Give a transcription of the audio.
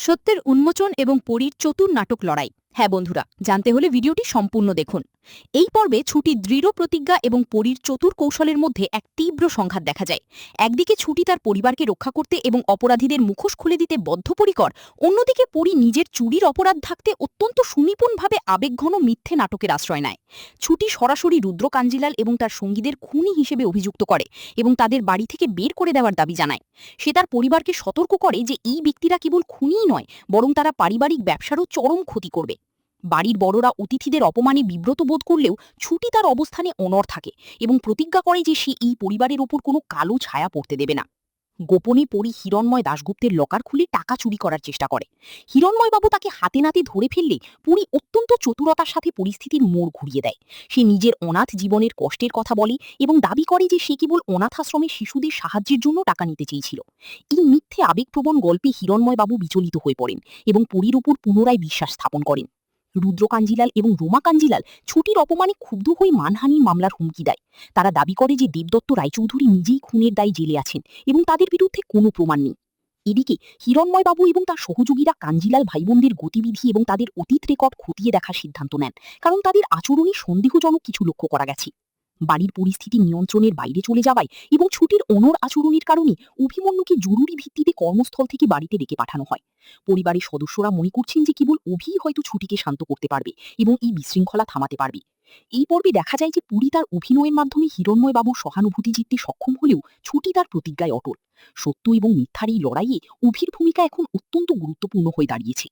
সত্যের উন্মোচন এবং পরীর চতুর নাটক লড়াই। হ্যাঁ বন্ধুরা, জানতে হলে ভিডিওটি সম্পূর্ণ দেখুন। এই পর্বে ছুটি দৃঢ় প্রতিজ্ঞা এবং পরীর চতুর কৌশলের মধ্যে এক তীব্র সংঘাত দেখা যায়। একদিকে ছুটি তার পরিবারকে রক্ষা করতে এবং অপরাধীদের মুখোশ খুলে দিতে বদ্ধপরিকর, অন্যদিকে পরী নিজের চুরির অপরাধ ঢাকতে অত্যন্ত সুনিপুণভাবে আবেগঘন মিথ্যে নাটকের আশ্রয় নেয়। ছুটি সরাসরি রুদ্র কাঞ্জিলাল এবং তার সঙ্গীদের খুনি হিসেবে অভিযুক্ত করে এবং তাদের বাড়ি থেকে বের করে দেওয়ার দাবি জানায়। সে তার পরিবারকে সতর্ক করে যে এই ব্যক্তিরা কেবল খুনিই নয়, বরং তারা পারিবারিক ব্যবসারও চরম ক্ষতি করবে। বাড়ির বড়রা অতিথিদের অপমানে বিব্রত বোধ করলেও ছুটি তার অবস্থানে অনড় থাকে এবং প্রতিজ্ঞা করে যে সে এই পরিবারের ওপর কোনো কালো ছায়া পড়তে দেবে না। গোপনে পরী হিরণময় দাশগুপ্তের লকার খুলে টাকা চুরি করার চেষ্টা করে। হিরণময়বাবু তাকে হাতে নাতে ধরে ফেললে পরী অত্যন্ত চতুরতার সাথে পরিস্থিতির মোড় ঘুরিয়ে দেয়। সে নিজের অনাথ জীবনের কষ্টের কথা বলে এবং দাবি করে যে সে কেবল অনাথ আশ্রমের শিশুদের সাহায্যের জন্য টাকা নিতে চেয়েছিল। এই মিথ্যে আবেগপ্রবণ গল্পে হিরণময়বাবু বিচলিত হয়ে পড়েন এবং পরীর উপর পুনরায় বিশ্বাস স্থাপন করেন। রুদ্র কাঞ্জিলাল এবং রোমা কাঞ্জিলাল ছুটির অপমানে ক্ষুব্ধ হয়ে মানহানির মামলার হুমকি দেয়। তারা দাবি করে যে দেবদত্ত রায়চৌধুরী নিজেই খুনের দায়ে জেলে আছেন এবং তাদের বিরুদ্ধে কোনো প্রমাণ নেই। এদিকে হিরণময়বাবু এবং তার সহযোগীরা কাঞ্জিলাল ভাইবোনদের গতিবিধি এবং তাদের অতীত রেকর্ড খতিয়ে দেখার সিদ্ধান্ত নেন, কারণ তাদের আচরণে সন্দেহজনক কিছু লক্ষ্য করা গেছে। বাড়ির পরিস্থিতি নিয়ন্ত্রণের বাইরে চলে যাওয়ায় এবং ছুটির অনড় আচরণের কারণে অভিমন্যুকে জরুরি ভিত্তিতে কর্মস্থল থেকে বাড়িতে ডেকে পাঠানো হয়। পরিবারের সদস্যরা মনে করছেন যে কেবল অভিই হয়তো ছুটিকে শান্ত করতে পারবে এবং এই বিশৃঙ্খলা থামাতে পারবে। এই পর্বে দেখা যায় যে পুরী তার অভিনয়ের মাধ্যমে হিরণময়বাবুর সহানুভূতি জিততে সক্ষম হলেও ছুটি তার প্রতিজ্ঞায় অটল। সত্য এবং মিথ্যার এই লড়াইয়ে অভির ভূমিকা এখন অত্যন্ত গুরুত্বপূর্ণ হয়ে দাঁড়িয়েছে।